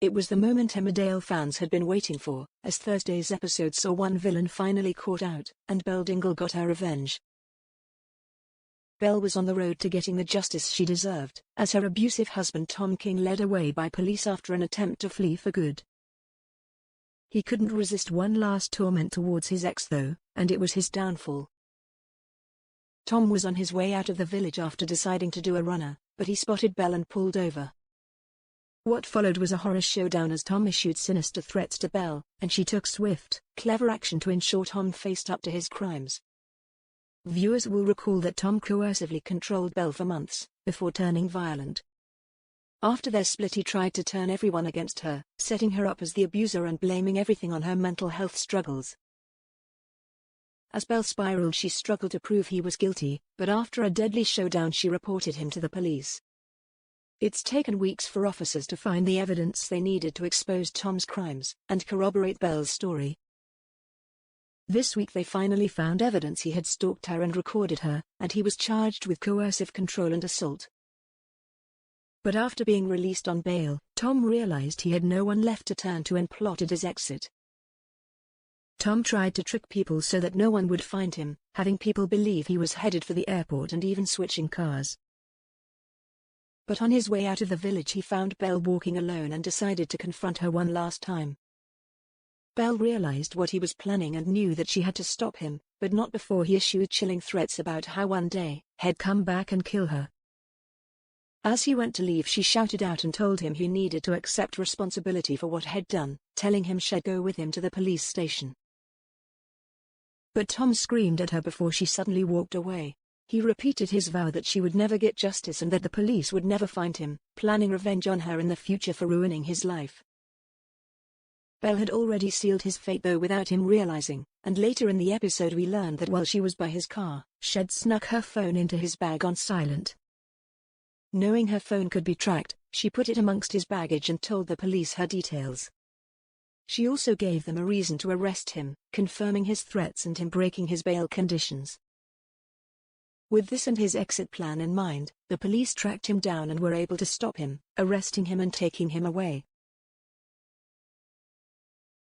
It was the moment Emmerdale fans had been waiting for, as Thursday's episode saw one villain finally caught out, and Belle Dingle got her revenge. Belle was on the road to getting the justice she deserved, as her abusive husband Tom King led away by police after an attempt to flee for good. He couldn't resist one last torment towards his ex though, and it was his downfall. Tom was on his way out of the village after deciding to do a runner, but he spotted Belle and pulled over. What followed was a horror showdown as Tom issued sinister threats to Belle, and she took swift, clever action to ensure Tom faced up to his crimes. Viewers will recall that Tom coercively controlled Belle for months, before turning violent. After their split, he tried to turn everyone against her, setting her up as the abuser and blaming everything on her mental health struggles. As Belle spiraled, she struggled to prove he was guilty, but after a deadly showdown she reported him to the police. It's taken weeks for officers to find the evidence they needed to expose Tom's crimes and corroborate Belle's story. This week they finally found evidence he had stalked her and recorded her, and he was charged with coercive control and assault. But after being released on bail, Tom realized he had no one left to turn to and plotted his exit. Tom tried to trick people so that no one would find him, having people believe he was headed for the airport and even switching cars. But on his way out of the village he found Belle walking alone and decided to confront her one last time. Belle realized what he was planning and knew that she had to stop him, but not before he issued chilling threats about how one day he'd come back and kill her. As he went to leave, she shouted out and told him he needed to accept responsibility for what he'd done, telling him she'd go with him to the police station. But Tom screamed at her before she suddenly walked away. He repeated his vow that she would never get justice and that the police would never find him, planning revenge on her in the future for ruining his life. Belle had already sealed his fate though without him realizing, and later in the episode we learned that while she was by his car, she'd snuck her phone into his bag on silent. Knowing her phone could be tracked, she put it amongst his baggage and told the police her details. She also gave them a reason to arrest him, confirming his threats and him breaking his bail conditions. With this and his exit plan in mind, the police tracked him down and were able to stop him, arresting him and taking him away.